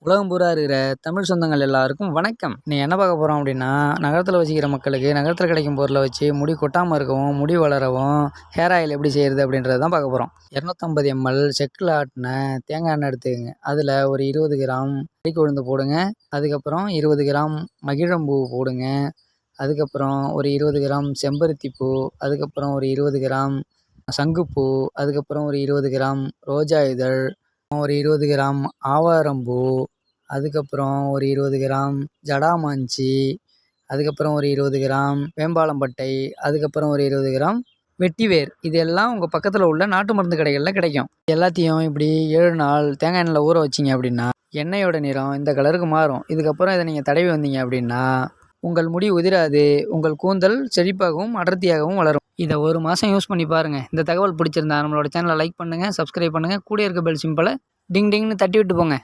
உலகம் பூரா இருக்கிற தமிழ் சொந்தங்கள் எல்லாருக்கும் வணக்கம். நீ என்ன பார்க்க போகிறோம் அப்படின்னா, நகரத்தில் வசிக்கிற மக்களுக்கு நகரத்தில் கிடைக்கும் பொருளை வச்சு முடி கொட்டாமல் இருக்கவும், முடி வளரவும் ஹேர் ஆயில் எப்படி செய்கிறது அப்படின்றது தான் பார்க்க போகிறோம். 250 ml செக்கில் ஆட்டின தேங்காய் எண்ணெய் எடுத்துக்கங்க. அதில் ஒரு 20 கிராம் அரிசி உளுந்து போடுங்க. அதுக்கப்புறம் 20 கிராம் மகிழம்பூ போடுங்க. அதுக்கப்புறம் ஒரு 20 கிராம் செம்பருத்தி பூ, அதுக்கப்புறம் ஒரு 20 கிராம் சங்குப்பூ, அதுக்கப்புறம் ஒரு 20 கிராம் ரோஜா இதழ், ஒரு 20 கிராம் ஆவாரம்பூ, அதுக்கப்புறம் ஒரு 20 கிராம் ஜடாமாஞ்சி, அதுக்கப்புறம் ஒரு 20 கிராம் வேம்பாலம்பட்டை, அதுக்கப்புறம் ஒரு 20 கிராம் வெட்டிவேர். இது எல்லாம் உங்கள் பக்கத்தில் உள்ள நாட்டு மருந்து கடைகளில் கிடைக்கும். எல்லாத்தையும் இப்படி 7 நாள் தேங்காய் எண்ணெயில் ஊற வச்சிங்க அப்படின்னா எண்ணெயோட நிறம் இந்த கலருக்கு மாறும். இதுக்கப்புறம் இதை நீங்கள் தடவி வந்தீங்க அப்படின்னா உங்கள் முடி உதிராது, உங்கள் கூந்தல் செழிப்பாகவும் அடர்த்தியாகவும் வளரும். இதை 1 மாதம் யூஸ் பண்ணி பாருங்கள். இந்த தகவல் பிடிச்சிருந்தா நம்மளோட சேனலை லைக் பண்ணுங்கள், சப்ஸ்கிரைப் பண்ணுங்கள், கூட இருக்க பெல் சிம்பலை டிங் டிங்னு தட்டி விட்டு போங்க.